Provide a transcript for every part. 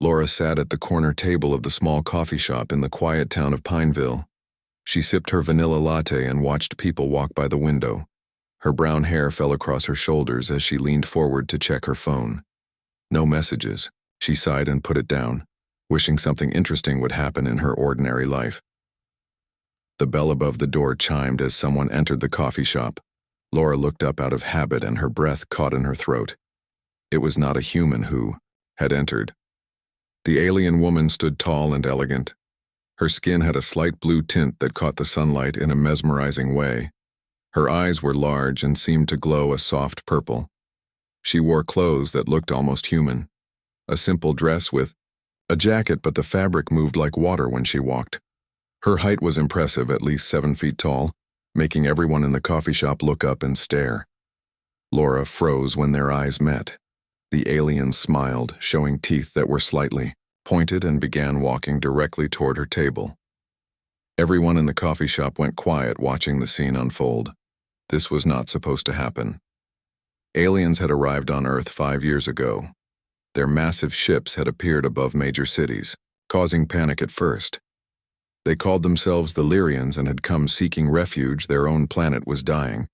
Laura sat at the corner table of the small coffee shop in the quiet town of Pineville. She sipped her vanilla latte and watched people walk by the window. Her brown hair fell across her shoulders as she leaned forward to check her phone. No messages. She sighed and put it down, wishing something interesting would happen in her ordinary life. The bell above the door chimed as someone entered the coffee shop. Laura looked up out of habit and her breath caught in her throat. It was not a human who had entered. The alien woman stood tall and elegant. Her skin had a slight blue tint that caught the sunlight in a mesmerizing way. Her eyes were large and seemed to glow a soft purple. She wore clothes that looked almost human. A simple dress with a jacket, but the fabric moved like water when she walked. Her height was impressive, at least 7 feet tall, making everyone in the coffee shop look up and stare. Laura froze when their eyes met. The alien smiled, showing teeth that were slightly pointed, and began walking directly toward her table. Everyone in the coffee shop went quiet, watching the scene unfold. This was not supposed to happen. Aliens had arrived on Earth 5 years ago. Their massive ships had appeared above major cities, causing panic at first. They called themselves the Lyrians and had come seeking refuge. Their own planet was dying.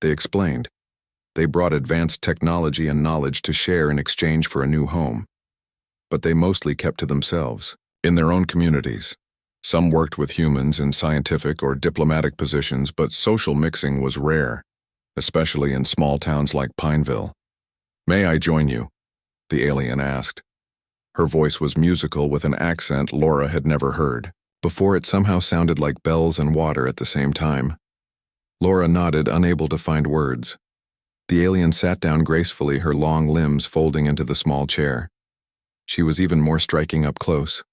They explained. They brought advanced technology and knowledge to share in exchange for a new home. But they mostly kept to themselves, in their own communities. Some worked with humans in scientific or diplomatic positions, but social mixing was rare, especially in small towns like Pineville. "May I join you?" the alien asked. Her voice was musical with an accent Laura had never heard. Before, it somehow sounded like bells and water at the same time. Laura nodded, unable to find words. The alien sat down gracefully, her long limbs folding into the small chair. She was even more striking up close.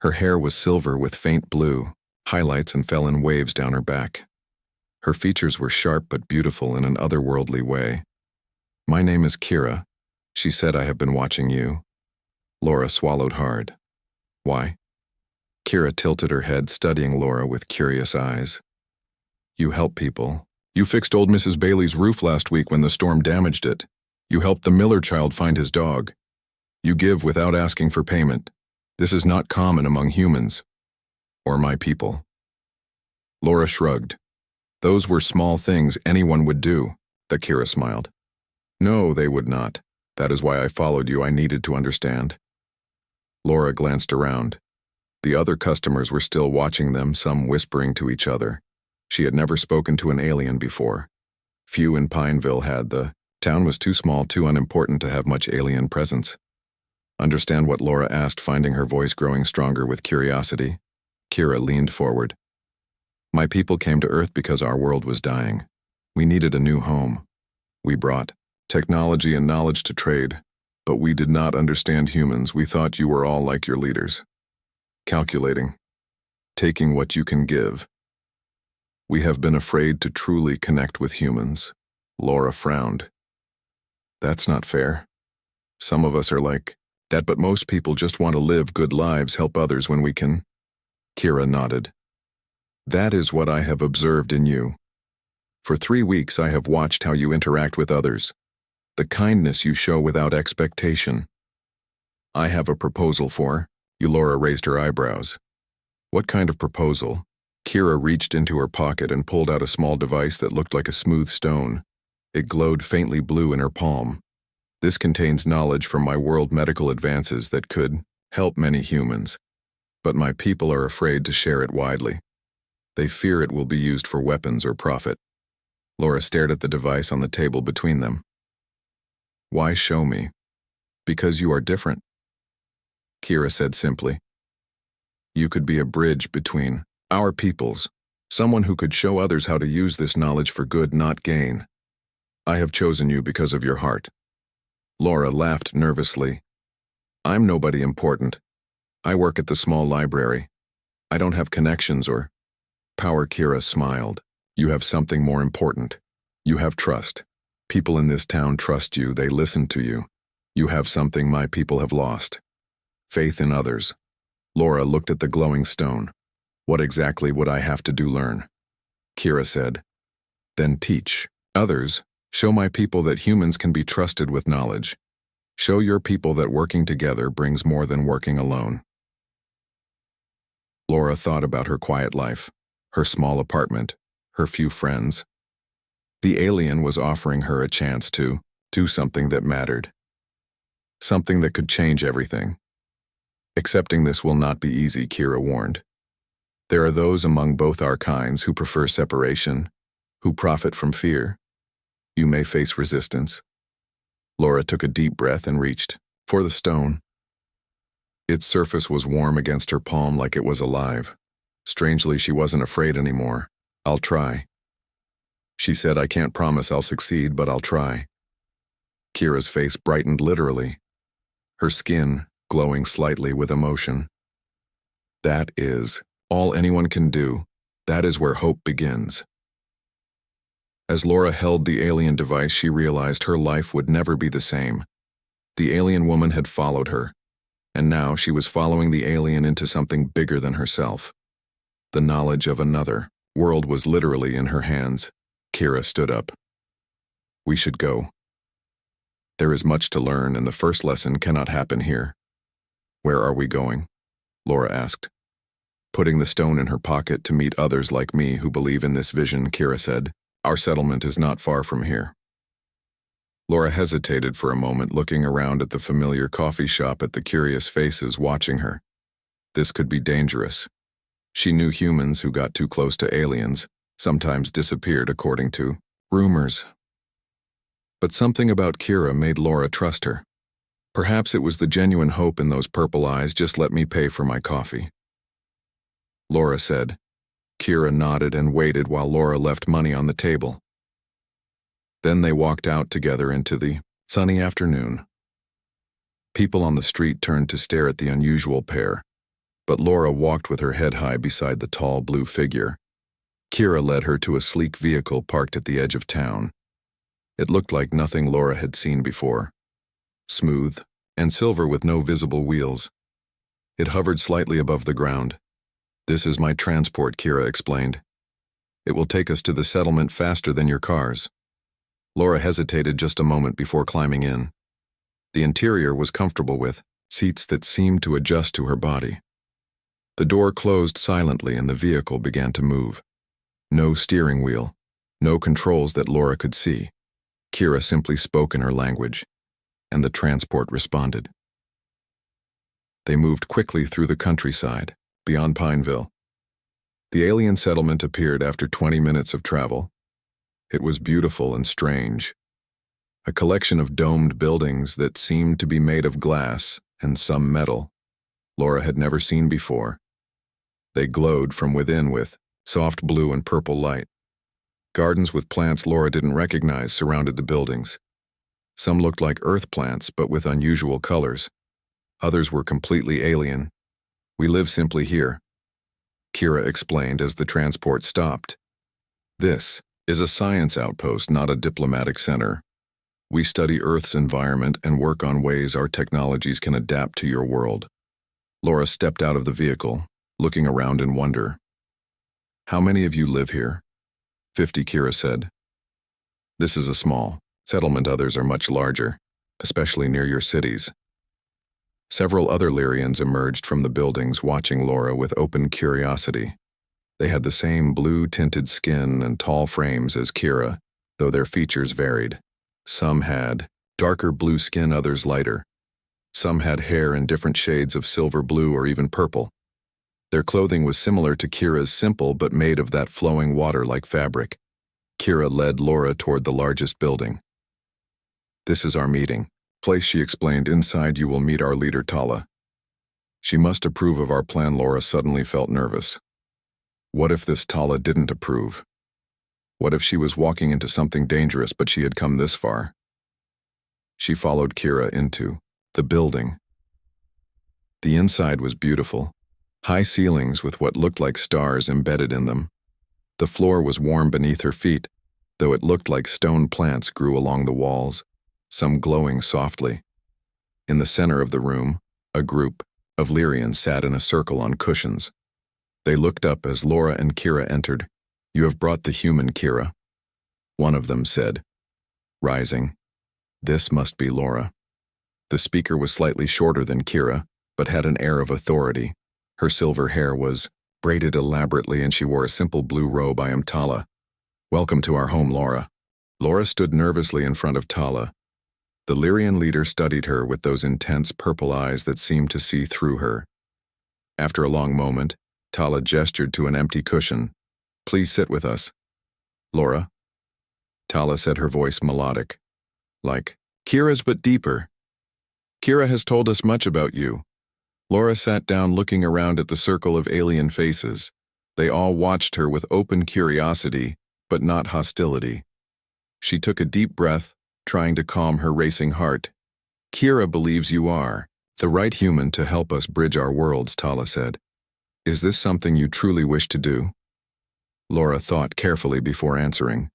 Her hair was silver with faint blue highlights and fell in waves down her back. Her features were sharp but beautiful in an otherworldly way. "My name is Kira," she said. "I have been watching you." Laura swallowed hard. "Why?" Kira tilted her head, studying Laura with curious eyes. "You help people. You fixed old Mrs. Bailey's roof last week when the storm damaged it. You helped the Miller child find his dog. You give without asking for payment. This is not common among humans. Or my people." Laura shrugged. "Those were small things anyone would do," the Kira smiled. "No, they would not. That is why I followed you. I needed to understand." Laura glanced around. The other customers were still watching them, some whispering to each other. She had never spoken to an alien before. Few in Pineville had. The town was too small, too unimportant to have much alien presence. "Understand what?" Laura asked, finding her voice growing stronger with curiosity. Kira leaned forward. "My people came to Earth because our world was dying. We needed a new home. We brought technology and knowledge to trade, but we did not understand humans. We thought you were all like your leaders. Calculating. Taking what you can give. We have been afraid to truly connect with humans." Laura frowned. "That's not fair. Some of us are like that, but most people just want to live good lives, help others when we can." Kira nodded. "That is what I have observed in you. For 3 weeks I have watched how you interact with others. The kindness you show without expectation. I have a proposal for you." Laura raised her eyebrows. "What kind of proposal?" Kira reached into her pocket and pulled out a small device that looked like a smooth stone. It glowed faintly blue in her palm. "This contains knowledge from my world medical advances that could help many humans. But my people are afraid to share it widely. They fear it will be used for weapons or profit." Laura stared at the device on the table between them. "Why show me?" "Because you are different," Kira said simply. "You could be a bridge between our peoples, someone who could show others how to use this knowledge for good, not gain. I have chosen you because of your heart." Laura laughed nervously. "I'm nobody important. I work at the small library. I don't have connections or power." Kira smiled. "You have something more important. You have trust. People in this town trust you. They listen to you. You have something my people have lost. Faith in others." Laura looked at the glowing stone. "What exactly would I have to do? Learn?" Kira said. "Then teach others. Show my people that humans can be trusted with knowledge." Show your people that working together brings more than working alone. Laura thought about her quiet life, her small apartment, her few friends. The alien was offering her a chance to do something that mattered. Something that could change everything. Accepting this will not be easy, Kira warned. There are those among both our kinds who prefer separation, who profit from fear. You may face resistance. Laura took a deep breath and reached for the stone. Its surface was warm against her palm like it was alive. Strangely, she wasn't afraid anymore. I'll try. She said, I can't promise I'll succeed, but I'll try. Kira's face brightened literally, her skin glowing slightly with emotion. That is all anyone can do. That is where hope begins. As Laura held the alien device, she realized her life would never be the same. The alien woman had followed her, and now she was following the alien into something bigger than herself. The knowledge of another world was literally in her hands. Kira stood up. We should go. There is much to learn, and the first lesson cannot happen here. Where are we going? Laura asked. Putting the stone in her pocket to meet others like me who believe in this vision, Kira said. Our settlement is not far from here. Laura hesitated for a moment, looking around at the familiar coffee shop, at the curious faces watching her. This could be dangerous. She knew humans who got too close to aliens sometimes disappeared, according to rumors. But something about Kira made Laura trust her. Perhaps it was the genuine hope in those purple eyes. Just let me pay for my coffee, Laura said. Kira nodded and waited while Laura left money on the table. Then they walked out together into the sunny afternoon. People on the street turned to stare at the unusual pair, but Laura walked with her head high beside the tall blue figure. Kira led her to a sleek vehicle parked at the edge of town. It looked like nothing Laura had seen before. Smooth and silver with no visible wheels. It hovered slightly above the ground. This is my transport, Kira explained. It will take us to the settlement faster than your cars. Laura hesitated just a moment before climbing in. The interior was comfortable with seats that seemed to adjust to her body. The door closed silently and the vehicle began to move. No steering wheel, no controls that Laura could see. Kira simply spoke in her language, and the transport responded. They moved quickly through the countryside, beyond Pineville. The alien settlement appeared after 20 minutes of travel. It was beautiful and strange. A collection of domed buildings that seemed to be made of glass and some metal Laura had never seen before. They glowed from within with soft blue and purple light. Gardens with plants Laura didn't recognize surrounded the buildings. Some looked like earth plants, but with unusual colors. Others were completely alien. We live simply here, Kira explained as the transport stopped. This is a science outpost, not a diplomatic center. We study Earth's environment and work on ways our technologies can adapt to your world. Laura stepped out of the vehicle, looking around in wonder. How many of you live here? 50, Kira said. This is a small settlement. Others are much larger, especially near your cities. Several other Lyrians emerged from the buildings, watching Laura with open curiosity. They had the same blue-tinted skin and tall frames as Kira, though their features varied. Some had darker blue skin, others lighter. Some had hair in different shades of silver blue or even purple. Their clothing was similar to Kira's, simple but made of that flowing water-like fabric. Kira led Laura toward the largest building. This is our meeting place, she explained. Inside you will meet our leader, Tala. She must approve of our plan. Laura suddenly felt nervous. What if this Tala didn't approve? What if she was walking into something dangerous, but she had come this far? She followed Kira into the building. The inside was beautiful. High ceilings with what looked like stars embedded in them. The floor was warm beneath her feet, though it looked like stone plants grew along the walls, some glowing softly. In the center of the room, a group of Lyrians sat in a circle on cushions. They looked up as Laura and Kira entered. You have brought the human, Kira, one of them said, rising. This must be Laura. The speaker was slightly shorter than Kira, but had an air of authority. Her silver hair was braided elaborately and she wore a simple blue robe. I am Tala. Welcome to our home, Laura. Laura stood nervously in front of Tala. The Lyrian leader studied her with those intense purple eyes that seemed to see through her. After a long moment, Tala gestured to an empty cushion. Please sit with us. Laura. Tala said, her voice melodic. Like Kira's, but deeper. Kira has told us much about you. Laura sat down looking around at the circle of alien faces. They all watched her with open curiosity, but not hostility. She took a deep breath, trying to calm her racing heart. Kira believes you are the right human to help us bridge our worlds, Tala said. Is this something you truly wish to do? Laura thought carefully before answering.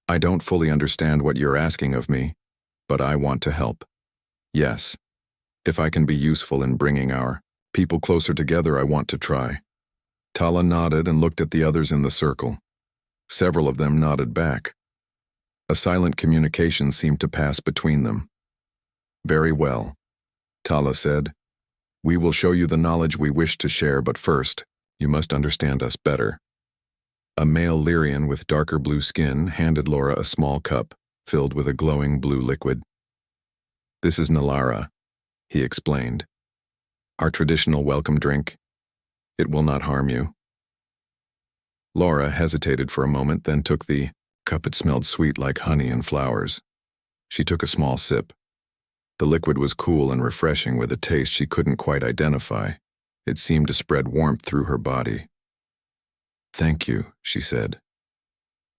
I don't fully understand what you're asking of me, but I want to help. Yes. If I can be useful in bringing our people closer together, I want to try. Tala nodded and looked at the others in the circle. Several of them nodded back. A silent communication seemed to pass between them. Very well, Tala said. We will show you the knowledge we wish to share, but first, you must understand us better. A male Lyrian with darker blue skin handed Laura a small cup filled with a glowing blue liquid. This is Nalara, he explained. Our traditional welcome drink. It will not harm you. Laura hesitated for a moment, then took the cup. It smelled sweet like honey and flowers. She took a small sip. The liquid was cool and refreshing with a taste she couldn't quite identify. It seemed to spread warmth through her body. Thank you, she said.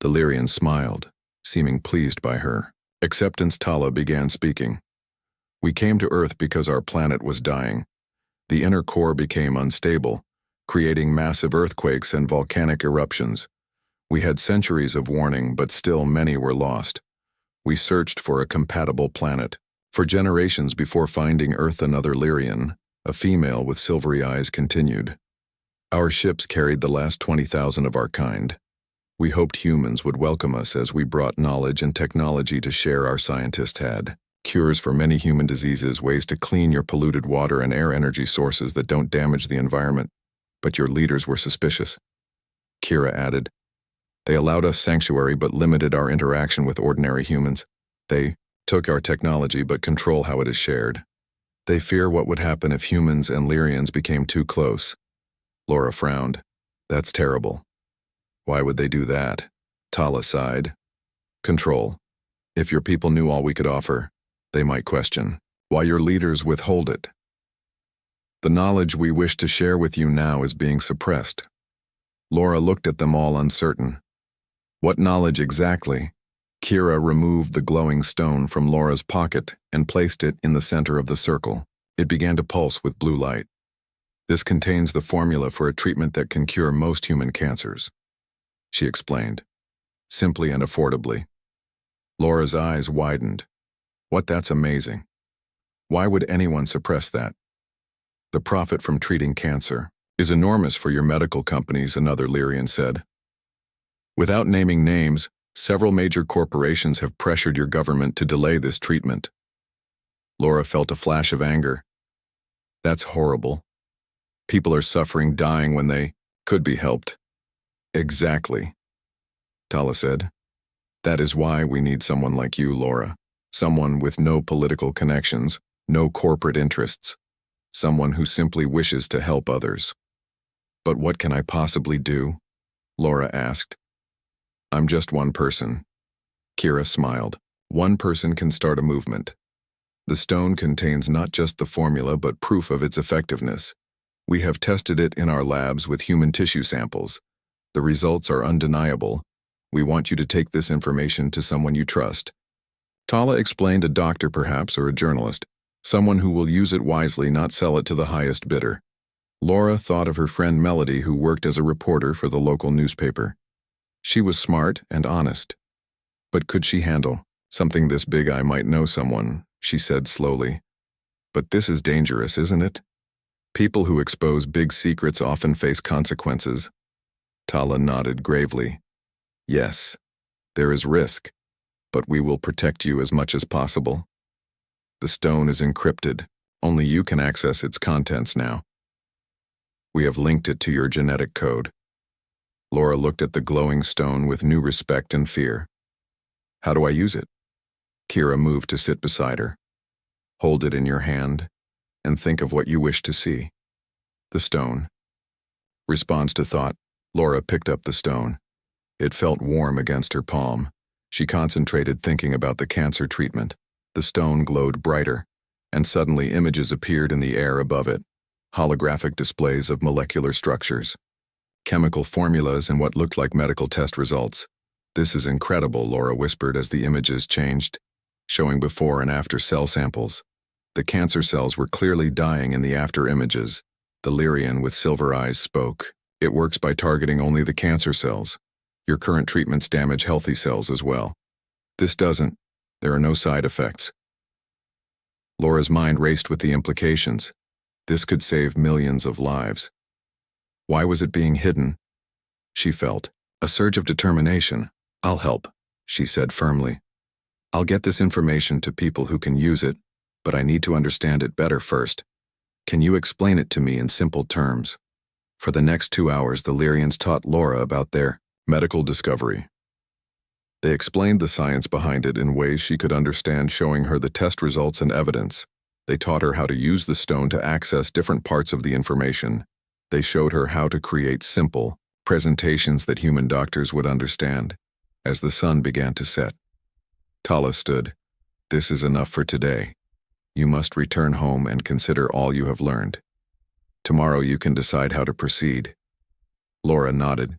The Lyrian smiled, seeming pleased by her acceptance. Tala began speaking. We came to Earth because our planet was dying. The inner core became unstable, creating massive earthquakes and volcanic eruptions. We had centuries of warning, but still many were lost. We searched for a compatible planet. For generations before finding Earth, another Lyrian, a female with silvery eyes, continued. Our ships carried the last 20,000 of our kind. We hoped humans would welcome us as we brought knowledge and technology to share. Our scientists had cures for many human diseases, ways to clean your polluted water and air, energy sources that don't damage the environment. But your leaders were suspicious. Kira added. They allowed us sanctuary but limited our interaction with ordinary humans. They took our technology but control how it is shared. They fear what would happen if humans and Lyrians became too close. Laura frowned. That's terrible. Why would they do that? Tala sighed. Control. If your people knew all we could offer, they might question why your leaders withhold it. The knowledge we wish to share with you now is being suppressed. Laura looked at them all, uncertain. What knowledge exactly? Kira removed the glowing stone from Laura's pocket and placed it in the center of the circle. It began to pulse with blue light. This contains the formula for a treatment that can cure most human cancers, she explained, simply and affordably. Laura's eyes widened. That's amazing. Why would anyone suppress that? The profit from treating cancer is enormous for your medical companies, another Lyrian said. Without naming names, several major corporations have pressured your government to delay this treatment. Laura felt a flash of anger. That's horrible. People are suffering, dying when they could be helped. Exactly, Tala said. That is why we need someone like you, Laura. Someone with no political connections, no corporate interests. Someone who simply wishes to help others. But what can I possibly do? Laura asked. I'm just one person. Kira smiled. One person can start a movement. The stone contains not just the formula but proof of its effectiveness. We have tested it in our labs with human tissue samples. The results are undeniable. We want you to take this information to someone you trust. Tala explained, a doctor perhaps, or a journalist. Someone who will use it wisely, not sell it to the highest bidder. Laura thought of her friend Melody, who worked as a reporter for the local newspaper. She was smart and honest. But could she handle something this big? I might know someone, she said slowly. But this is dangerous, isn't it? People who expose big secrets often face consequences. Tala nodded gravely. Yes, there is risk, but we will protect you as much as possible. The stone is encrypted. Only you can access its contents now. We have linked it to your genetic code. Laura looked at the glowing stone with new respect and fear. How do I use it? Kira moved to sit beside her. Hold it in your hand and think of what you wish to see. The stone. Response to thought, Laura picked up the stone. It felt warm against her palm. She concentrated thinking about the cancer treatment. The stone glowed brighter, and suddenly images appeared in the air above it. Holographic displays of molecular structures, chemical formulas, and what looked like medical test results. This is incredible, Laura whispered as the images changed, showing before and after cell samples. The cancer cells were clearly dying in the after images. The Lyrian with silver eyes spoke. It works by targeting only the cancer cells. Your current treatments damage healthy cells as well. This doesn't. There are no side effects. Laura's mind raced with the implications. This could save millions of lives. Why was it being hidden? She felt a surge of determination. I'll help, she said firmly. I'll get this information to people who can use it, but I need to understand it better first. Can you explain it to me in simple terms? For the next 2 hours, the Lyrians taught Laura about their medical discovery. They explained the science behind it in ways she could understand, showing her the test results and evidence. They taught her how to use the stone to access different parts of the information. They showed her how to create simple presentations that human doctors would understand. As the sun began to set, Tala stood. This is enough for today. You must return home and consider all you have learned. Tomorrow you can decide how to proceed. Laura nodded,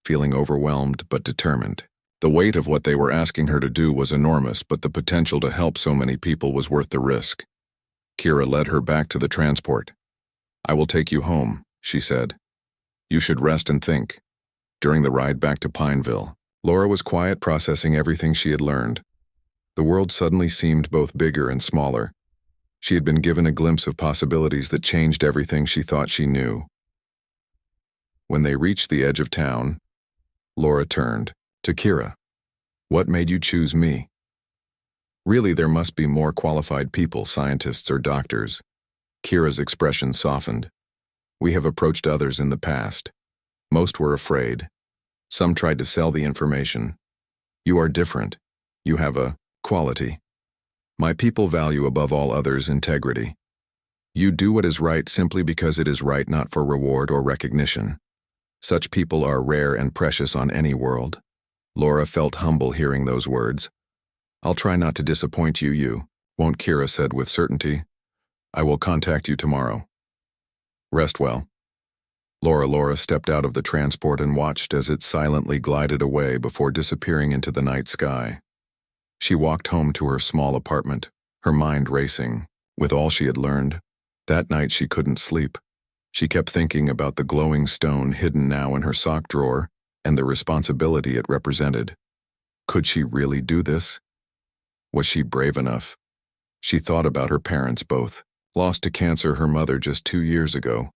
feeling overwhelmed but determined. The weight of what they were asking her to do was enormous, but the potential to help so many people was worth the risk. Kira led her back to the transport. I will take you home, she said. You should rest and think. During the ride back to Pineville, Laura was quiet, processing everything she had learned. The world suddenly seemed both bigger and smaller. She had been given a glimpse of possibilities that changed everything she thought she knew. When they reached the edge of town, Laura turned to Kira. What made you choose me? Really, there must be more qualified people, scientists or doctors. Kira's expression softened. We have approached others in the past. Most were afraid. Some tried to sell the information. You are different. You have a quality. My people value above all others integrity. You do what is right simply because it is right, not for reward or recognition. Such people are rare and precious on any world. Laura felt humble hearing those words. I'll try not to disappoint you won't, Kira said with certainty. I will contact you tomorrow. Rest well. Laura stepped out of the transport and watched as it silently glided away before disappearing into the night sky. She walked home to her small apartment, her mind racing. With all she had learned, that night she couldn't sleep. She kept thinking about the glowing stone hidden now in her sock drawer and the responsibility it represented. Could she really do this? Was she brave enough? She thought about her parents, both lost to cancer, her mother just 2 years ago.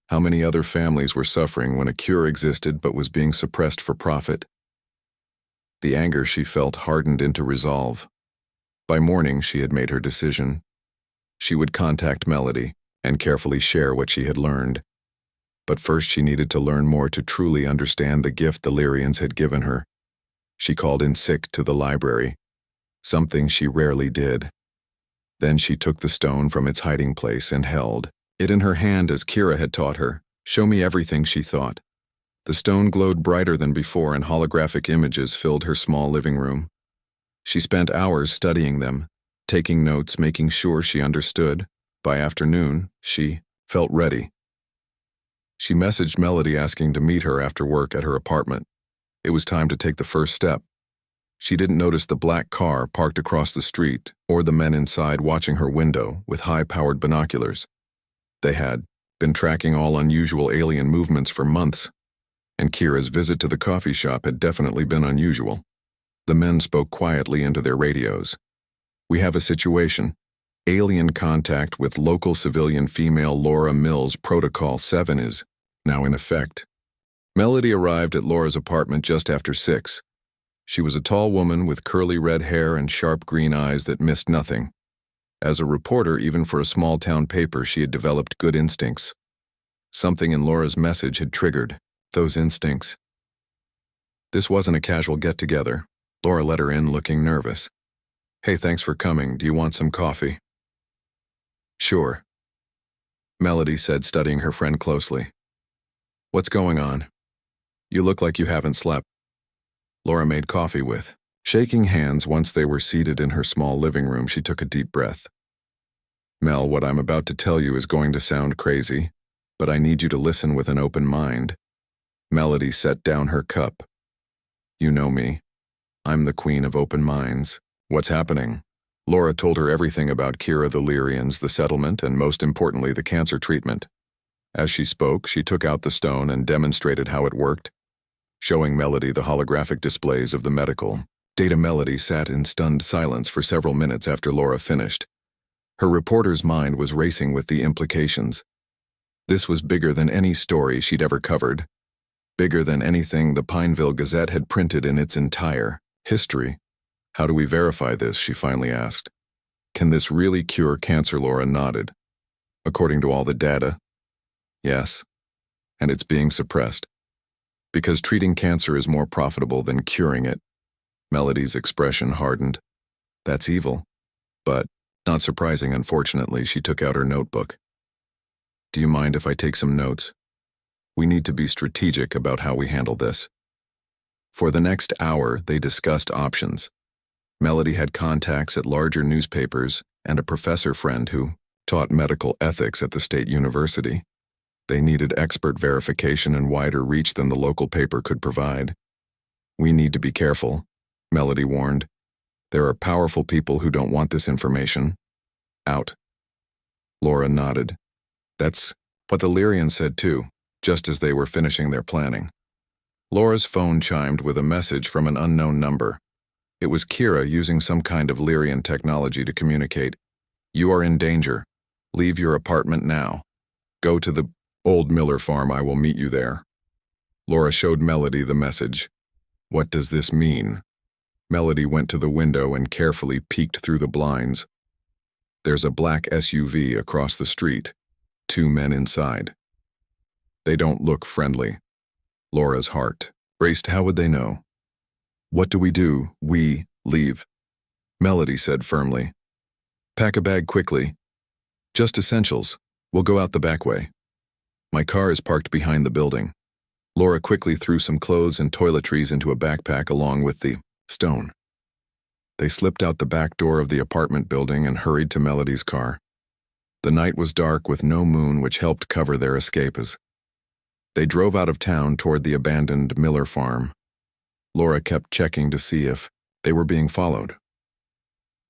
How many other families were suffering when a cure existed but was being suppressed for profit? The anger she felt hardened into resolve. By morning, she had made her decision. She would contact Melody and carefully share what she had learned. But first she needed to learn more to truly understand the gift the Lyrians had given her. She called in sick to the library, something she rarely did. Then she took the stone from its hiding place and held it in her hand as Kira had taught her. Show me everything, she thought. The stone glowed brighter than before, and holographic images filled her small living room. She spent hours studying them, taking notes, making sure she understood. By afternoon, she felt ready. She messaged Melody asking to meet her after work at her apartment. It was time to take the first step. She didn't notice the black car parked across the street or the men inside watching her window with high-powered binoculars. They had been tracking all unusual alien movements for months, and Kira's visit to the coffee shop had definitely been unusual. The men spoke quietly into their radios. We have a situation. Alien contact with local civilian female Laura Mills. Protocol 7 is now in effect. Melody arrived at Laura's apartment just after 6. She was a tall woman with curly red hair and sharp green eyes that missed nothing. As a reporter, even for a small-town paper, she had developed good instincts. Something in Laura's message had triggered those instincts. This wasn't a casual get-together. Laura let her in, looking nervous. "Hey, thanks for coming. Do you want some coffee?" "Sure," Melody said, studying her friend closely. "What's going on? You look like you haven't slept." Laura made coffee with. Shaking hands once they were seated in her small living room, she took a deep breath. "Mel, what I'm about to tell you is going to sound crazy, but I need you to listen with an open mind." Melody set down her cup. "You know me. I'm the queen of open minds. What's happening?" Laura told her everything about Kira, the Lyrians, the settlement, and most importantly, the cancer treatment. As she spoke, she took out the stone and demonstrated how it worked, showing Melody the holographic displays of the medical data. Melody sat in stunned silence for several minutes after Laura finished. Her reporter's mind was racing with the implications. This was bigger than any story she'd ever covered, bigger than anything the Pineville Gazette had printed in its entire history. "How do we verify this?" she finally asked. "Can this really cure cancer?" Laura nodded. "According to all the data, yes. And it's being suppressed. Because treating cancer is more profitable than curing it." Melody's expression hardened. "That's evil." But, not surprising, unfortunately, she took out her notebook. "Do you mind if I take some notes? We need to be strategic about how we handle this." For the next hour, they discussed options. Melody had contacts at larger newspapers and a professor friend who taught medical ethics at the state university. They needed expert verification and wider reach than the local paper could provide. "We need to be careful," Melody warned. "There are powerful people who don't want this information out." Laura nodded. "That's what the Lyrians said too, just as they were finishing their planning." Laura's phone chimed with a message from an unknown number. It was Kira using some kind of Lyrian technology to communicate. "You are in danger. Leave your apartment now. Go to the old Miller farm. I will meet you there." Laura showed Melody the message. "What does this mean?" Melody went to the window and carefully peeked through the blinds. "There's a black SUV across the street. 2 men inside. They don't look friendly." Laura's heart raced. How would they know? "What do we do?" "We leave," Melody said firmly. "Pack a bag quickly. Just essentials. We'll go out the back way. My car is parked behind the building." Laura quickly threw some clothes and toiletries into a backpack along with the stone. They slipped out the back door of the apartment building and hurried to Melody's car. The night was dark with no moon, which helped cover their escapes. They drove out of town toward the abandoned Miller farm. Laura kept checking to see if they were being followed.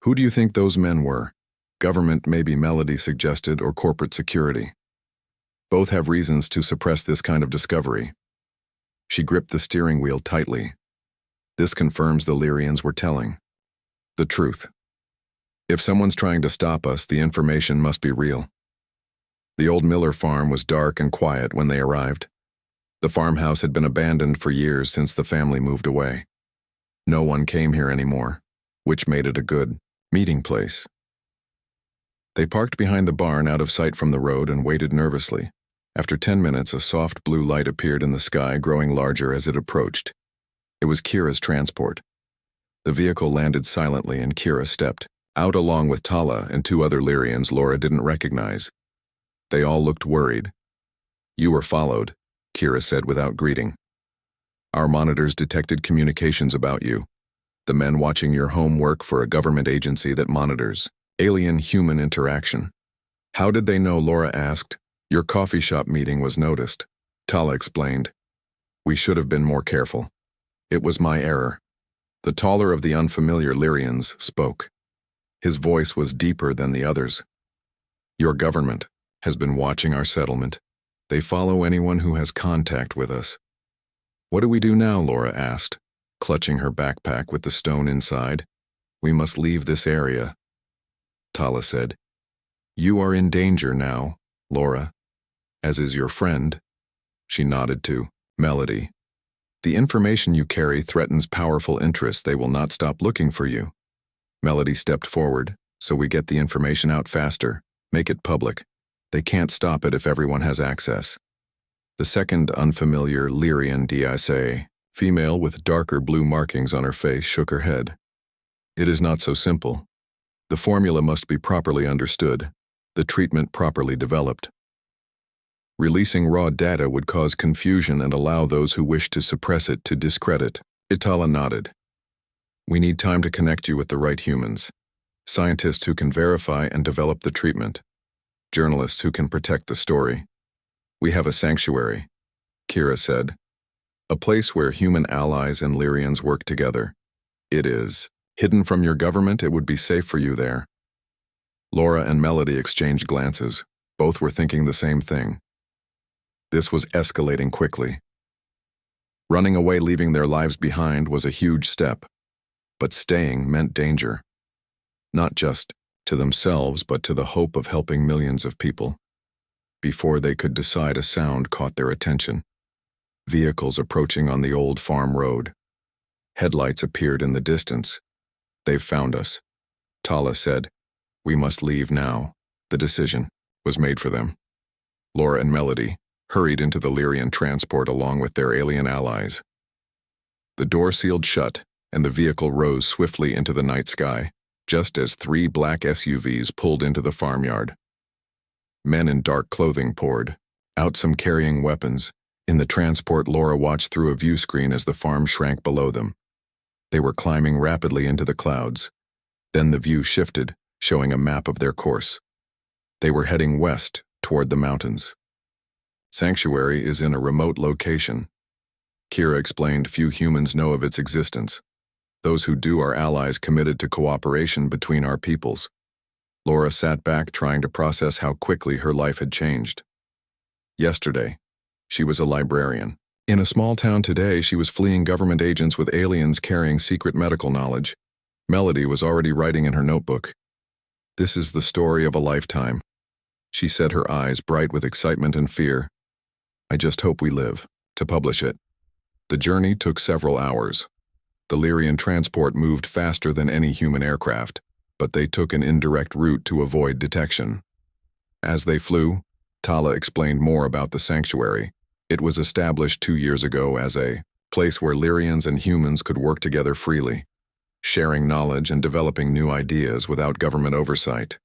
"Who do you think those men were?" "Government, maybe," Melody suggested, "or corporate security. Both have reasons to suppress this kind of discovery." She gripped the steering wheel tightly. "This confirms the Lyrians were telling the truth. If someone's trying to stop us, the information must be real." The old Miller farm was dark and quiet when they arrived. The farmhouse had been abandoned for years since the family moved away. No one came here anymore, which made it a good meeting place. They parked behind the barn out of sight from the road and waited nervously. After 10 minutes, a soft blue light appeared in the sky, growing larger as it approached. It was Kira's transport. The vehicle landed silently and Kira stepped out along with Tala and 2 other Lyrians Laura didn't recognize. They all looked worried. "You were followed," Kira said without greeting. "Our monitors detected communications about you. The men watching your home work for a government agency that monitors alien-human interaction." "How did they know?" Laura asked. "Your coffee shop meeting was noticed," Tala explained. "We should have been more careful. It was my error." The taller of the unfamiliar Lyrians spoke. His voice was deeper than the others. "Your government has been watching our settlement. They follow anyone who has contact with us." "What do we do now?" Laura asked, clutching her backpack with the stone inside. "We must leave this area," Tala said. "You are in danger now, Laura, as is your friend." She nodded to Melody. "The information you carry threatens powerful interests. They will not stop looking for you." Melody stepped forward, So we get the information out faster, make it public. They can't stop it if everyone has access. The second unfamiliar Lyrian DSA, female with darker blue markings on her face, shook her head. It is not so simple. The formula must be properly understood, the treatment properly developed. Releasing raw data would cause confusion and allow those who wish to suppress it to discredit. Itala nodded. We need time to connect you with the right humans. Scientists who can verify and develop the treatment. Journalists who can protect the story. We have a sanctuary, Kira said. A place where human allies and Lyrians work together. It is. Hidden from your government, it would be safe for you there. Laura and Melody exchanged glances. Both were thinking the same thing. This was escalating quickly. Running away, leaving their lives behind, was a huge step. But staying meant danger. Not just to themselves, but to the hope of helping millions of people. Before they could decide, a sound caught their attention. Vehicles approaching on the old farm road. Headlights appeared in the distance. They've found us, Tala said. We must leave now. The decision was made for them. Laura and Melody hurried into the Lyrian transport along with their alien allies. The door sealed shut, and the vehicle rose swiftly into the night sky, just as 3 black SUVs pulled into the farmyard. Men in dark clothing poured out, some carrying weapons. In the transport, Laura watched through a view screen as the farm shrank below them. They were climbing rapidly into the clouds. Then the view shifted, showing a map of their course. They were heading west, toward the mountains. Sanctuary is in a remote location. Kira explained. Few humans know of its existence. Those who do are allies committed to cooperation between our peoples. Laura sat back, trying to process how quickly her life had changed. Yesterday, she was a librarian. In a small town today, she was fleeing government agents with aliens carrying secret medical knowledge. Melody was already writing in her notebook. This is the story of a lifetime, she said, her eyes bright with excitement and fear. I just hope we live to publish it. The journey took several hours. The Lyrian transport moved faster than any human aircraft, but they took an indirect route to avoid detection. As they flew, Tala explained more about the sanctuary. It was established 2 years ago as a place where Lyrians and humans could work together freely, sharing knowledge and developing new ideas without government oversight.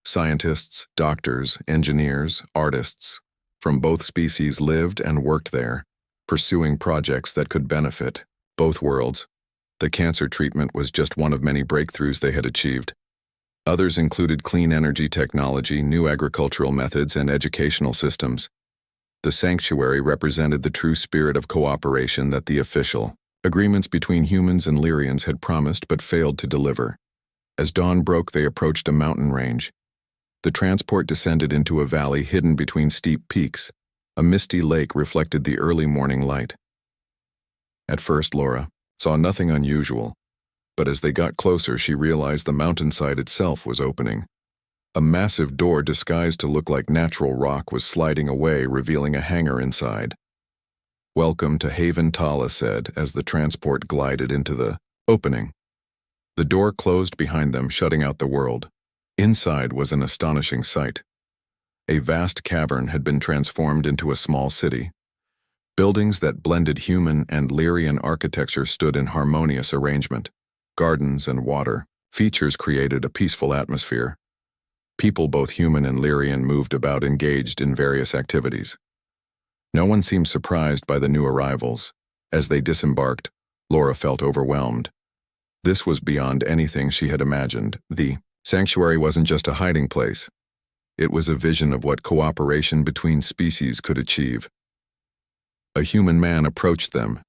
Scientists, doctors, engineers, artists from both species lived and worked there, pursuing projects that could benefit both worlds. The cancer treatment was just one of many breakthroughs they had achieved. Others included clean energy technology, new agricultural methods, and educational systems. The sanctuary represented the true spirit of cooperation that the official agreements between humans and Lyrians had promised but failed to deliver. As dawn broke, they approached a mountain range. The transport descended into a valley hidden between steep peaks. A misty lake reflected the early morning light. At first, Laura saw nothing unusual, but as they got closer, she realized the mountainside itself was opening. A massive door disguised to look like natural rock was sliding away, revealing a hangar inside. Welcome to Haven, Tala said as the transport glided into the opening. The door closed behind them, shutting out the world. Inside was an astonishing sight. A vast cavern had been transformed into a small city. Buildings that blended human and Lyrian architecture stood in harmonious arrangement. Gardens and water features created a peaceful atmosphere. People, both human and Lyrian, moved about, engaged in various activities. No one seemed surprised by the new arrivals. As they disembarked, Laura felt overwhelmed. This was beyond anything she had imagined. The sanctuary wasn't just a hiding place. It was a vision of what cooperation between species could achieve. A human man approached them.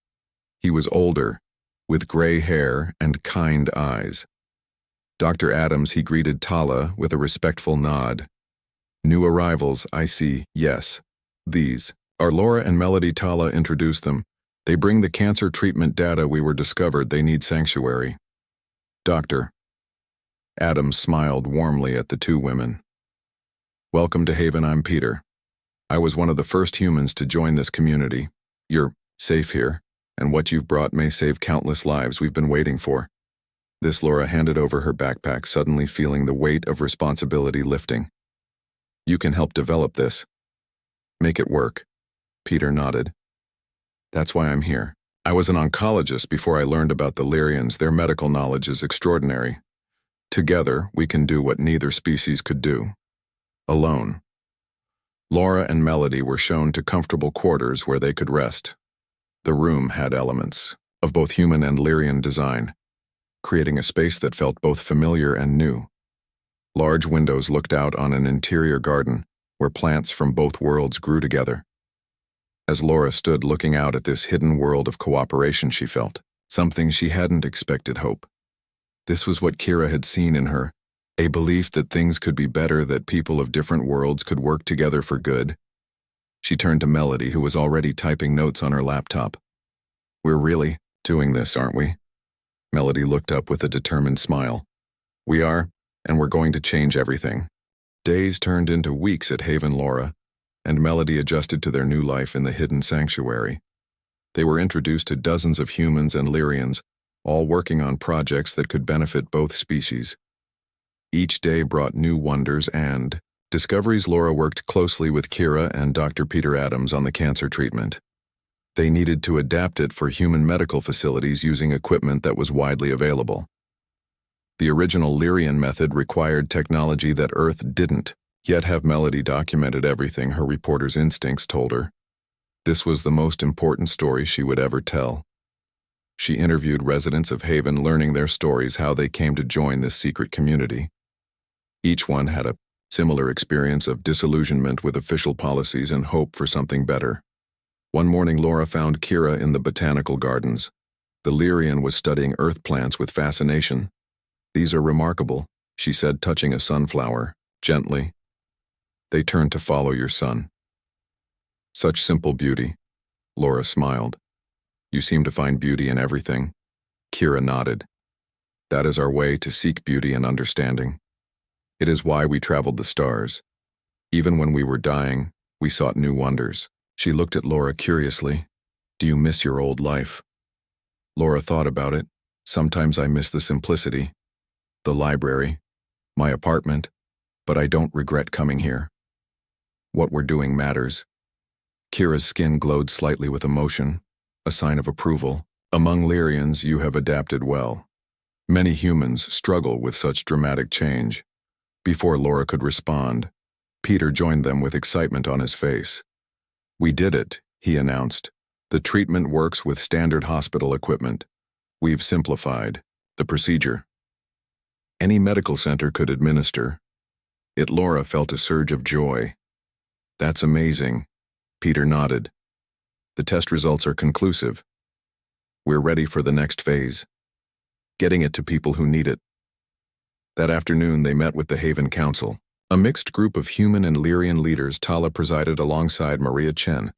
He was older, with gray hair and kind eyes. Dr. Adams, he greeted Tala with a respectful nod. New arrivals, I see, yes. These are Laura and Melody. Tala introduced them. They bring the cancer treatment data. We were discovered. They need sanctuary. Doctor. Adams smiled warmly at the two women. Welcome to Haven, I'm Peter. I was one of the first humans to join this community. You're safe here, and what you've brought may save countless lives. We've been waiting for This Laura handed over her backpack, suddenly feeling the weight of responsibility lifting. You can help develop this. Make it work. Peter nodded. That's why I'm here. I was an oncologist before I learned about the Lyrians. Their medical knowledge is extraordinary. Together, we can do what neither species could do. Alone. Laura and Melody were shown to comfortable quarters where they could rest. The room had elements of both human and Lyrian design, creating a space that felt both familiar and new. Large windows looked out on an interior garden where plants from both worlds grew together. As Laura stood looking out at this hidden world of cooperation, she felt something she hadn't expected: hope. This was what Kira had seen in her, a belief that things could be better, that people of different worlds could work together for good. She turned to Melody, who was already typing notes on her laptop. We're really doing this, aren't we? Melody looked up with a determined smile. We are, and we're going to change everything. Days turned into weeks at Haven Laura, and Melody adjusted to their new life in the hidden sanctuary. They were introduced to dozens of humans and Lyrians, all working on projects that could benefit both species. Each day brought new wonders and discoveries. Laura worked closely with Kira and Dr. Peter Adams on the cancer treatment. They needed to adapt it for human medical facilities using equipment that was widely available. The original Lyrian method required technology that Earth didn't, yet have Melody documented everything. Her reporter's instincts told her this was the most important story she would ever tell. She interviewed residents of Haven, learning their stories, how they came to join this secret community. Each one had a similar experience of disillusionment with official policies and hope for something better. One morning, Laura found Kira in the botanical gardens. The Lyrian was studying earth plants with fascination. These are remarkable, she said, touching a sunflower, gently. They turn to follow your sun. Such simple beauty. Laura smiled. You seem to find beauty in everything. Kira nodded. That is our way to seek beauty and understanding. It is why we traveled the stars. Even when we were dying, we sought new wonders. She looked at Laura curiously. Do you miss your old life? Laura thought about it. Sometimes I miss the simplicity, the library, my apartment, but I don't regret coming here. What we're doing matters. Kira's skin glowed slightly with emotion, a sign of approval. Among Lyrians, you have adapted well. Many humans struggle with such dramatic change. Before Laura could respond, Peter joined them with excitement on his face. We did it, he announced. The treatment works with standard hospital equipment. We've simplified the procedure. Any medical center could administer it. Laura felt a surge of joy. That's amazing. Peter nodded. The test results are conclusive. We're ready for the next phase, getting it to people who need it. That afternoon, they met with the Haven Council, a mixed group of human and Lyrian leaders. Tala presided alongside Maria Chen,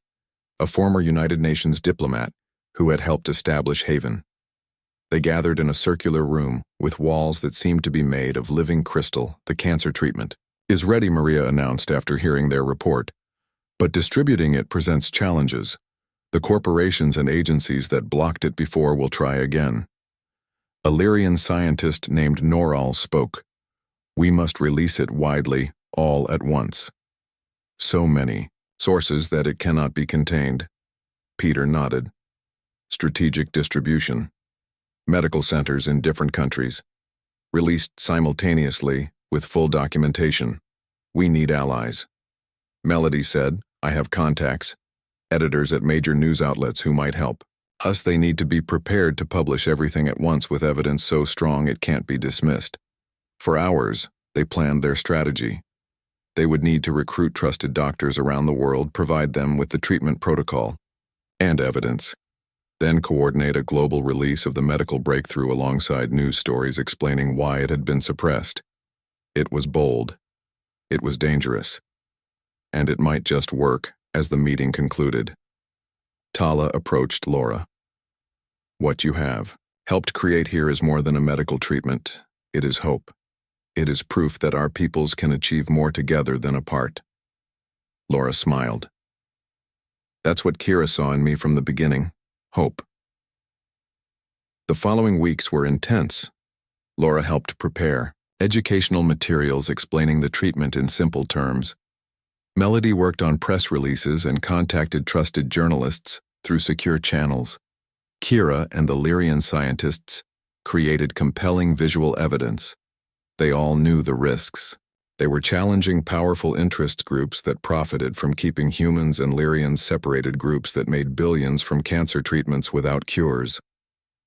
a former United Nations diplomat who had helped establish Haven. They gathered in a circular room with walls that seemed to be made of living crystal. The cancer treatment is ready, Maria announced after hearing their report. But distributing it presents challenges. The corporations and agencies that blocked it before will try again. A Lyrian scientist named Noral spoke. We must release it widely, all at once. So many sources that it cannot be contained. Peter nodded. Strategic distribution. Medical centers in different countries. Released simultaneously with full documentation. We need allies. Melody said, I have contacts, editors at major news outlets who might help us. They need to be prepared to publish everything at once with evidence so strong it can't be dismissed. For hours, they planned their strategy. They would need to recruit trusted doctors around the world, provide them with the treatment protocol and evidence, then coordinate a global release of the medical breakthrough alongside news stories explaining why it had been suppressed. It was bold. It was dangerous. And it might just work. As the meeting concluded, Tala approached Laura. What you have helped create here is more than a medical treatment. It is hope. It is proof that our peoples can achieve more together than apart. Laura smiled. That's what Kira saw in me from the beginning. Hope. The following weeks were intense. Laura helped prepare educational materials explaining the treatment in simple terms. Melody worked on press releases and contacted trusted journalists through secure channels. Kira and the Lyrian scientists created compelling visual evidence. They all knew the risks. They were challenging powerful interest groups that profited from keeping humans and Lyrians separated, groups that made billions from cancer treatments without cures.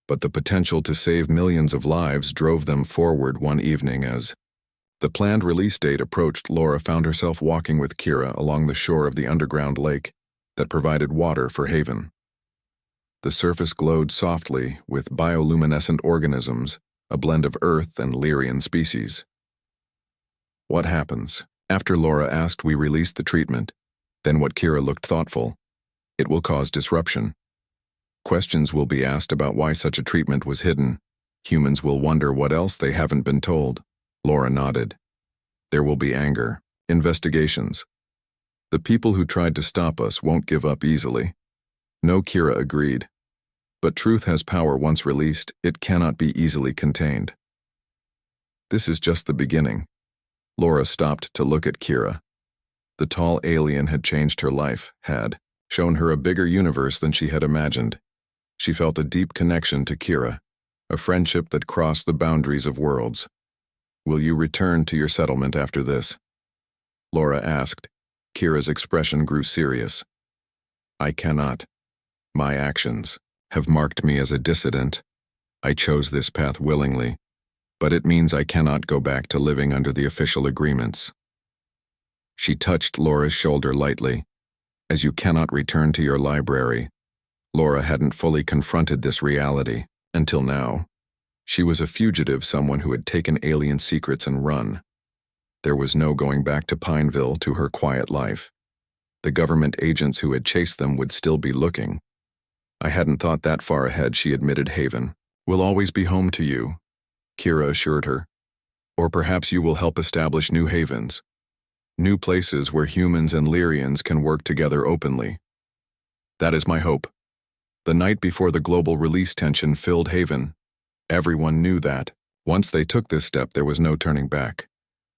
But the potential to save millions of lives drove them forward one evening. As the planned release date approached, Laura found herself walking with Kira along the shore of the underground lake that provided water for Haven. The surface glowed softly with bioluminescent organisms, a blend of Earth and Lyrian species. What happens? After Laura asked, we released the treatment. Then what? Kira looked thoughtful. It will cause disruption. Questions will be asked about why such a treatment was hidden. Humans will wonder what else they haven't been told. Laura nodded. There will be anger, investigations. The people who tried to stop us won't give up easily. No, Kira agreed. But truth has power. Once released, it cannot be easily contained. This is just the beginning. Laura stopped to look at Kira. The tall alien had changed her life, had shown her a bigger universe than she had imagined. She felt a deep connection to Kira, a friendship that crossed the boundaries of worlds. Will you return to your settlement after this? Laura asked. Kira's expression grew serious. I cannot. My actions have marked me as a dissident. I chose this path willingly, but it means I cannot go back to living under the official agreements. She touched Laura's shoulder lightly. As you cannot return to your library. Laura hadn't fully confronted this reality until now. She was a fugitive, someone who had taken alien secrets and run. There was no going back to Pineville, to her quiet life. The government agents who had chased them would still be looking. I hadn't thought that far ahead, she admitted. Haven will always be home to you, Kira assured her. Or perhaps you will help establish new havens. New places where humans and Lyrians can work together openly. That is my hope. The night before the global release, tension filled Haven. Everyone knew that. Once they took this step, there was no turning back.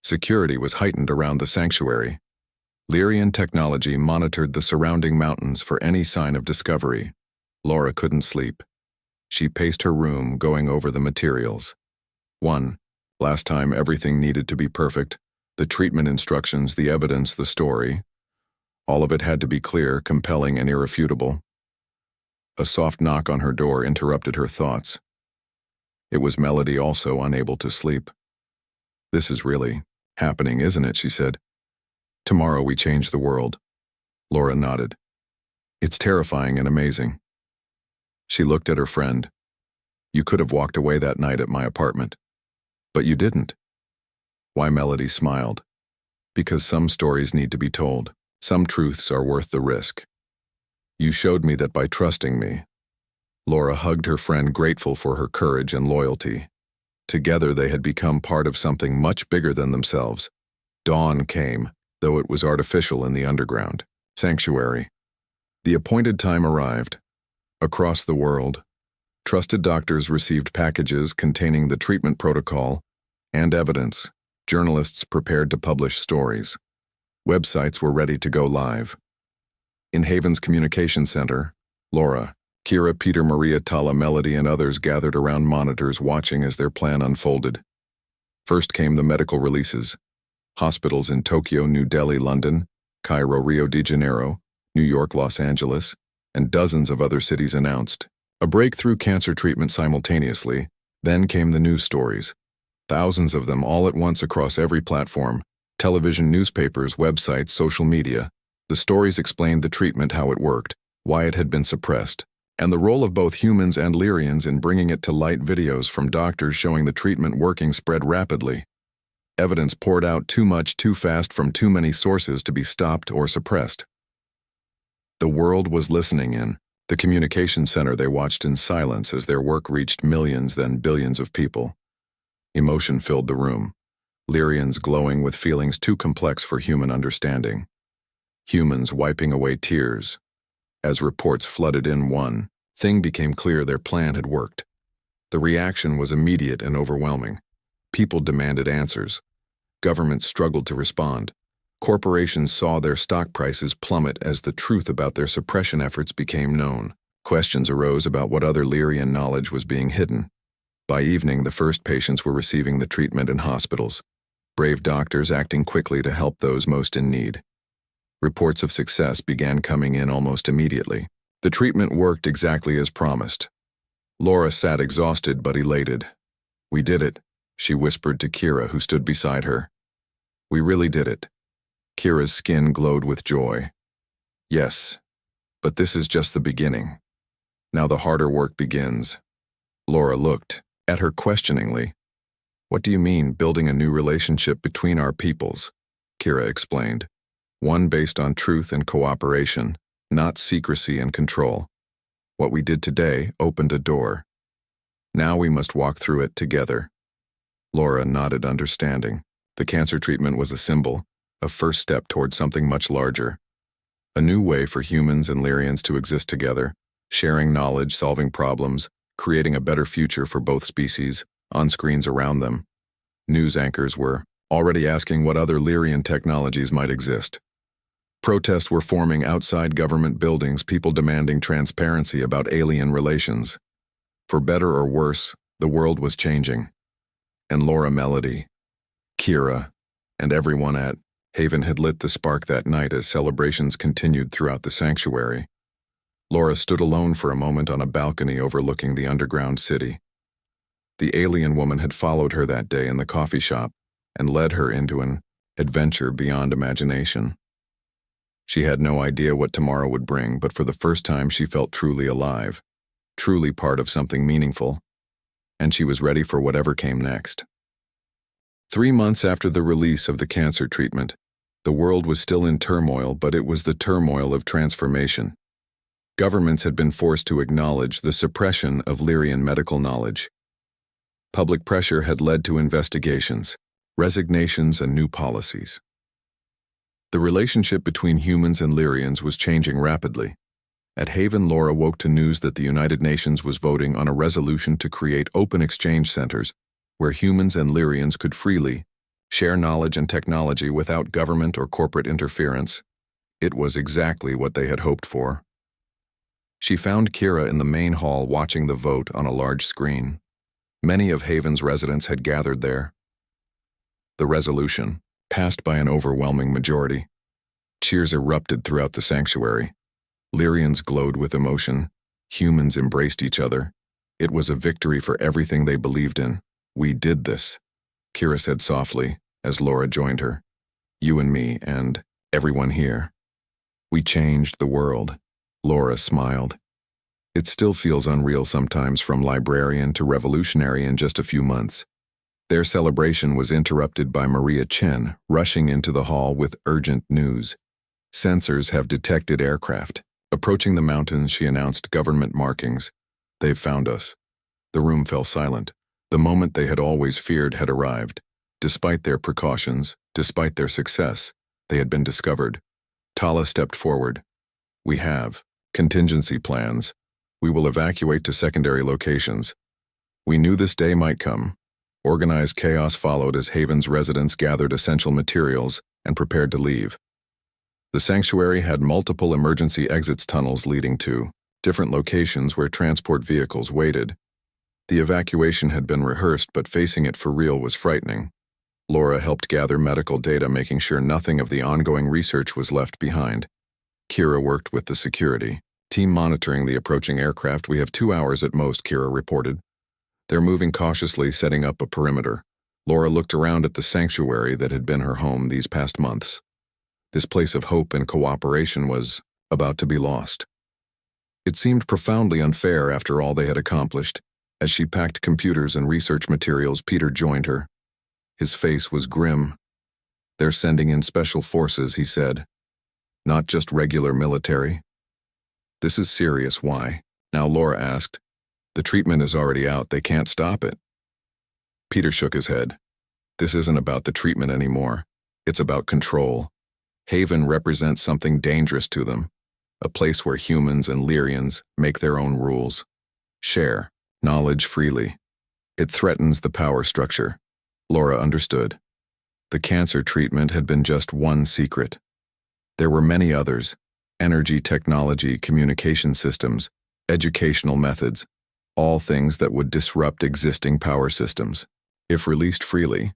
Security was heightened around the sanctuary. Lyrian technology monitored the surrounding mountains for any sign of discovery. Laura couldn't sleep. She paced her room, going over the materials. 1. Last time everything needed to be perfect. The treatment instructions, the evidence, the story. All of it had to be clear, compelling, and irrefutable. A soft knock on her door interrupted her thoughts. It was Melody, also unable to sleep. This is really happening, isn't it? She said. Tomorrow we change the world. Laura nodded. It's terrifying and amazing. She looked at her friend. You could have walked away that night at my apartment. But you didn't. Why? Melody smiled. Because some stories need to be told. Some truths are worth the risk. You showed me that by trusting me. Laura hugged her friend, grateful for her courage and loyalty. Together they had become part of something much bigger than themselves. Dawn came, though it was artificial, in the underground sanctuary. The appointed time arrived. Across the world, trusted doctors received packages containing the treatment protocol and evidence. Journalists prepared to publish stories. Websites were ready to go live. In Haven's communication center, Laura, Kira, Peter, Maria, Tala, Melody, and others gathered around monitors, watching as their plan unfolded. First came the medical releases. Hospitals in Tokyo, New Delhi, London, Cairo, Rio de Janeiro, New York, Los Angeles, and dozens of other cities announced a breakthrough cancer treatment simultaneously. Then came the news stories. Thousands of them all at once across every platform: television, newspapers, websites, social media. The stories explained the treatment, how it worked, why it had been suppressed, and the role of both humans and Lyrians in bringing it to light. Videos from doctors showing the treatment working spread rapidly. Evidence poured out too much, too fast, from too many sources to be stopped or suppressed. The world was listening in the communication center. They watched in silence as their work reached millions, then billions of people. Emotion filled the room. Lyrians glowing with feelings too complex for human understanding. Humans wiping away tears. As reports flooded in, one thing became clear: their plan had worked. The reaction was immediate and overwhelming. People demanded answers. Governments struggled to respond. Corporations saw their stock prices plummet as the truth about their suppression efforts became known. Questions arose about what other Lyrian knowledge was being hidden. By evening, the first patients were receiving the treatment in hospitals, brave doctors acting quickly to help those most in need. Reports of success began coming in almost immediately. The treatment worked exactly as promised. Laura sat exhausted but elated. "We did it," she whispered to Kira, who stood beside her. "We really did it." Kira's skin glowed with joy. "Yes, but this is just the beginning. Now the harder work begins." Laura looked at her questioningly. "What do you mean, building a new relationship between our peoples?" Kira explained. "One based on truth and cooperation, not secrecy and control. What we did today opened a door. Now we must walk through it together." Laura nodded understanding. The cancer treatment was a symbol, a first step toward something much larger. A new way for humans and Lyrians to exist together, sharing knowledge, solving problems, creating a better future for both species, on screens around them. News anchors were already asking what other Lyrian technologies might exist. Protests were forming outside government buildings, people demanding transparency about alien relations. For better or worse, the world was changing. And Laura Melody, Kira, and everyone at Haven had lit the spark that night as celebrations continued throughout the sanctuary. Laura stood alone for a moment on a balcony overlooking the underground city. The alien woman had followed her that day in the coffee shop and led her into an adventure beyond imagination. She had no idea what tomorrow would bring, but for the first time she felt truly alive, truly part of something meaningful, and she was ready for whatever came next. 3 months after the release of the cancer treatment, the world was still in turmoil, but it was the turmoil of transformation. Governments had been forced to acknowledge the suppression of Lyrian medical knowledge. Public pressure had led to investigations, resignations, and new policies. The relationship between humans and Lyrians was changing rapidly. At Haven, Laura woke to news that the United Nations was voting on a resolution to create open exchange centers where humans and Lyrians could freely share knowledge and technology without government or corporate interference. It was exactly what they had hoped for. She found Kira in the main hall watching the vote on a large screen. Many of Haven's residents had gathered there. The resolution passed by an overwhelming majority. Cheers erupted throughout the sanctuary. Lyrians glowed with emotion. Humans embraced each other. It was a victory for everything they believed in. "We did this," Kira said softly as Laura joined her. "You and me and everyone here. We changed the world." Laura smiled. "It still feels unreal sometimes, from librarian to revolutionary in just a few months." Their celebration was interrupted by Maria Chen rushing into the hall with urgent news. "Sensors have detected aircraft. Approaching the mountains," she announced, "government markings. They've found us." The room fell silent. The moment they had always feared had arrived. Despite their precautions, despite their success, they had been discovered. Tala stepped forward. "We have contingency plans. We will evacuate to secondary locations. We knew this day might come." Organized chaos followed as Haven's residents gathered essential materials and prepared to leave. The sanctuary had multiple emergency exits tunnels leading to different locations where transport vehicles waited. The evacuation had been rehearsed, but facing it for real was frightening. Laura helped gather medical data, making sure nothing of the ongoing research was left behind. Kira worked with the security team monitoring the approaching aircraft. "We have 2 hours at most," Kira reported. "They're moving cautiously, setting up a perimeter." Laura looked around at the sanctuary that had been her home these past months. This place of hope and cooperation was about to be lost. It seemed profoundly unfair after all they had accomplished. As she packed computers and research materials, Peter joined her. His face was grim. "They're sending in special forces," he said. "Not just regular military." "This is serious. Why?" Now Laura asked. "The treatment is already out. They can't stop it." Peter shook his head. "This isn't about the treatment anymore. It's about control. Haven represents something dangerous to them, a place where humans and Lyrians make their own rules, share knowledge freely. It threatens the power structure. Laura understood. The cancer treatment had been just one secret. There were many others: energy technology, communication systems, educational methods, all things that would disrupt existing power systems. If released freely,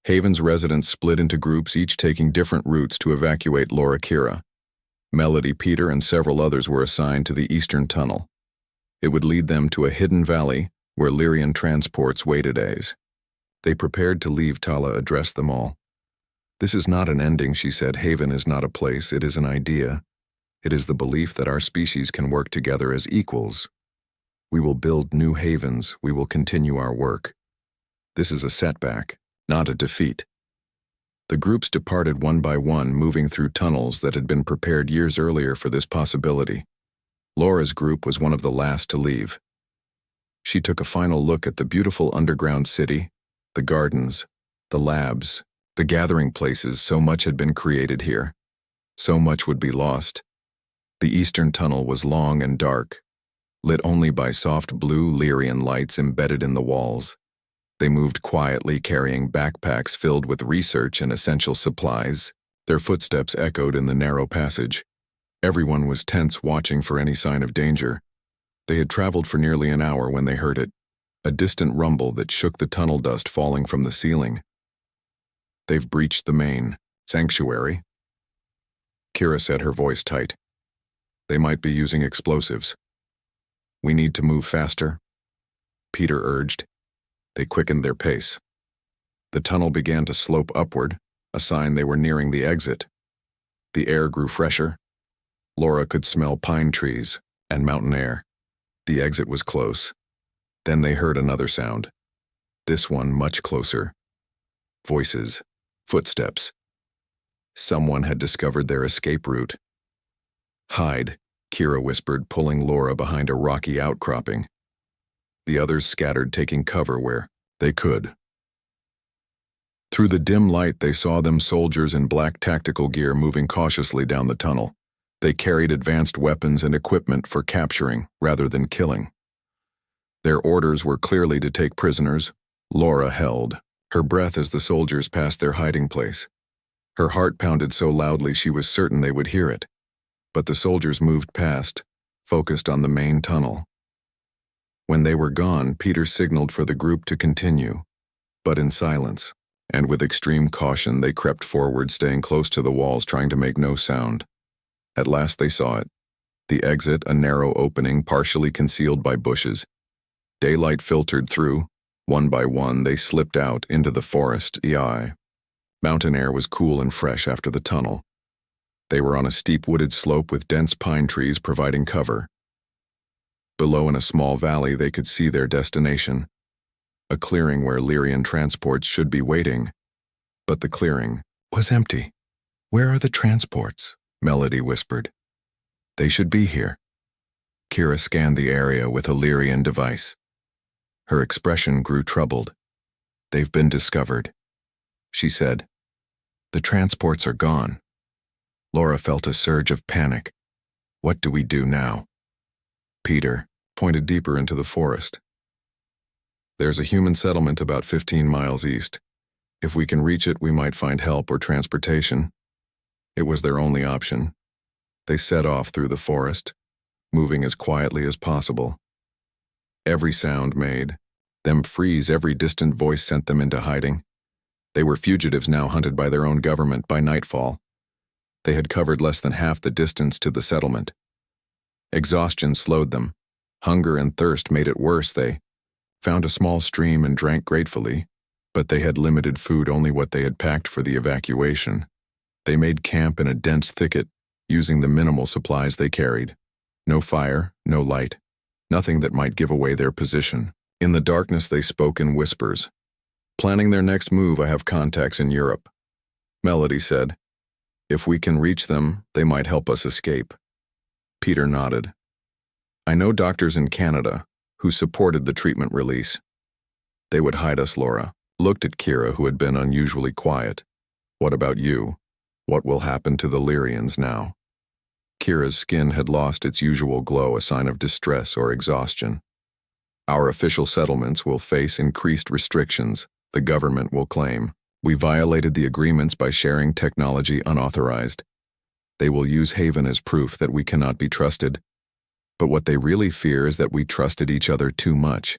Haven's residents split into groups, each taking different routes to evacuate Laura. Kira, Melody, Peter, and several others were assigned to the eastern tunnel. It would lead them to a hidden valley where Lyrian transports waited days. They prepared to leave. Tala addressed them all. "This is not an ending," she said. "Haven is not a place, it is an idea. It is the belief that our species can work together as equals. We will build new havens, we will continue our work. This is a setback, not a defeat." The groups departed one by one, moving through tunnels that had been prepared years earlier for this possibility. Laura's group was one of the last to leave. She took a final look at the beautiful underground city, the gardens, the labs, the gathering places. So much had been created here. So much would be lost. The eastern tunnel was long and dark, lit only by soft blue Lyrian lights embedded in the walls. They moved quietly, carrying backpacks filled with research and essential supplies. Their footsteps echoed in the narrow passage. Everyone was tense, watching for any sign of danger. They had traveled for nearly an hour when they heard it, a distant rumble that shook the tunnel dust falling from the ceiling. "They've breached the main sanctuary," Kira said, her voice tight. "They might be using explosives. We need to move faster," Peter urged. They quickened their pace. The tunnel began to slope upward, a sign they were nearing the exit. The air grew fresher. Laura could smell pine trees and mountain air. The exit was close. Then they heard another sound. This one much closer. Voices, footsteps. Someone had discovered their escape route. "Hide," Kira whispered, pulling Laura behind a rocky outcropping. The others scattered, taking cover where they could. Through the dim light, they saw them, soldiers in black tactical gear, moving cautiously down the tunnel. They carried advanced weapons and equipment for capturing rather than killing. Their orders were clearly to take prisoners. Laura held her breath as the soldiers passed their hiding place. Her heart pounded so loudly she was certain they would hear it. But the soldiers moved past, focused on the main tunnel. When they were gone, Peter signaled for the group to continue, but in silence, and with extreme caution they crept forward, staying close to the walls, trying to make no sound. At last they saw it. The exit, a narrow opening partially concealed by bushes. Daylight filtered through. One by one they slipped out into the forest. Mountain air was cool and fresh after the tunnel. They were on a steep wooded slope with dense pine trees providing cover. Below, in a small valley, they could see their destination, a clearing where Lyrian transports should be waiting. But the clearing was empty. "Where are the transports?" Melody whispered. "They should be here." Kira scanned the area with a Lyrian device. Her expression grew troubled. "They've been discovered," she said. "The transports are gone." Laura felt a surge of panic. "What do we do now?" Peter pointed deeper into the forest. "There's a human settlement about 15 miles east. If we can reach it, we might find help or transportation." It was their only option. They set off through the forest, moving as quietly as possible. Every sound made them freeze. Every distant voice sent them into hiding. They were fugitives now, hunted by their own government. By nightfall, they had covered less than half the distance to the settlement. Exhaustion slowed them. Hunger and thirst made it worse. They found a small stream and drank gratefully, but they had limited food, only what they had packed for the evacuation. They made camp in a dense thicket, using the minimal supplies they carried. No fire, no light, nothing that might give away their position. In the darkness they spoke in whispers. "Planning their next move, I have contacts in Europe," Melody said. "If we can reach them, they might help us escape." Peter nodded. "I know doctors in Canada who supported the treatment release. They would hide us." Laura looked at Kira, who had been unusually quiet. "What about you? What will happen to the Lyrians now?" Kira's skin had lost its usual glow, a sign of distress or exhaustion. "Our official settlements will face increased restrictions," The government will claim, "We violated the agreements by sharing technology unauthorized." They will use Haven as proof that we cannot be trusted. But what they really fear is that we trusted each other too much.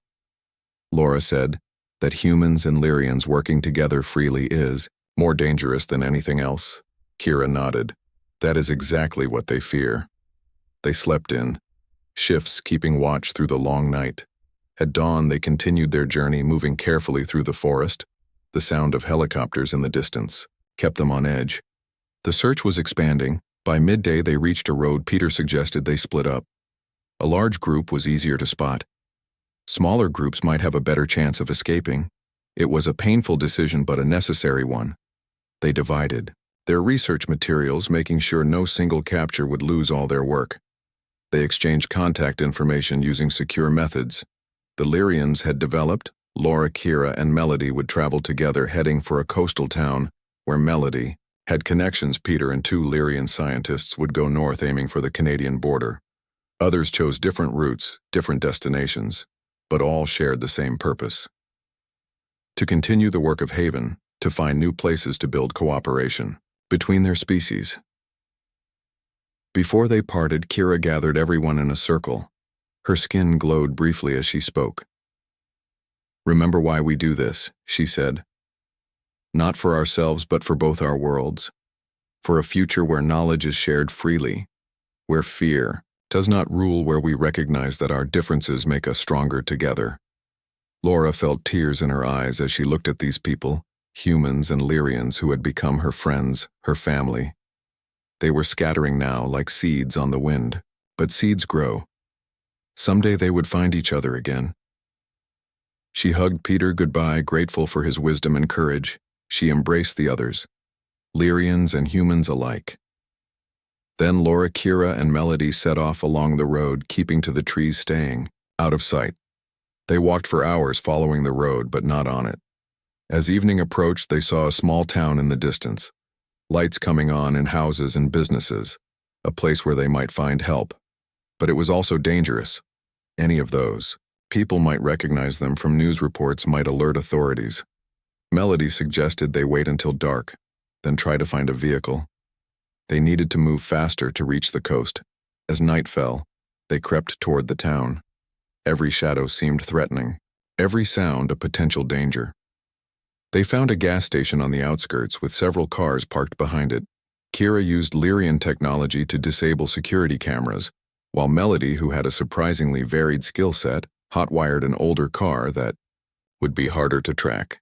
Laura said that humans and Lyrians working together freely is more dangerous than anything else. Kira nodded. That is exactly what they fear. They slept in shifts, keeping watch through the long night. At dawn, they continued their journey, moving carefully through the forest. The sound of helicopters in the distance kept them on edge. The search was expanding. By midday, they reached a road. Peter suggested they split up. A large group was easier to spot. Smaller groups might have a better chance of escaping. It was a painful decision, but a necessary one. They divided their research materials, making sure no single capture would lose all their work. They exchanged contact information using secure methods. The Lyrians had developed. Laura, Kira, and Melody would travel together, heading for a coastal town where Melody had connections. Peter and two Lyrian scientists would go north, aiming for the Canadian border. Others chose different routes, different destinations, but all shared the same purpose: to continue the work of Haven, to find new places to build cooperation between their species. Before they parted, Kira gathered everyone in a circle. Her skin glowed briefly as she spoke. "Remember why we do this," she said. "Not for ourselves, but for both our worlds. For a future where knowledge is shared freely, where fear does not rule, where we recognize that our differences make us stronger together." Laura felt tears in her eyes as she looked at these people, humans and Lyrians who had become her friends, her family. They were scattering now like seeds on the wind, but seeds grow. Someday they would find each other again. She hugged Peter goodbye, grateful for his wisdom and courage. She embraced the others, Lyrians and humans alike. Then Laura, Kira, and Melody set off along the road, keeping to the trees, staying out of sight. They walked for hours, following the road, but not on it. As evening approached, they saw a small town in the distance, lights coming on in houses and businesses, a place where they might find help. But it was also dangerous. Any of those people might recognize them from news reports, might alert authorities. Melody suggested they wait until dark, then try to find a vehicle. They needed to move faster to reach the coast. As night fell, they crept toward the town. Every shadow seemed threatening, every sound a potential danger. They found a gas station on the outskirts with several cars parked behind it. Kira used Lyrian technology to disable security cameras, while Melody, who had a surprisingly varied skill set, hotwired an older car that would be harder to track.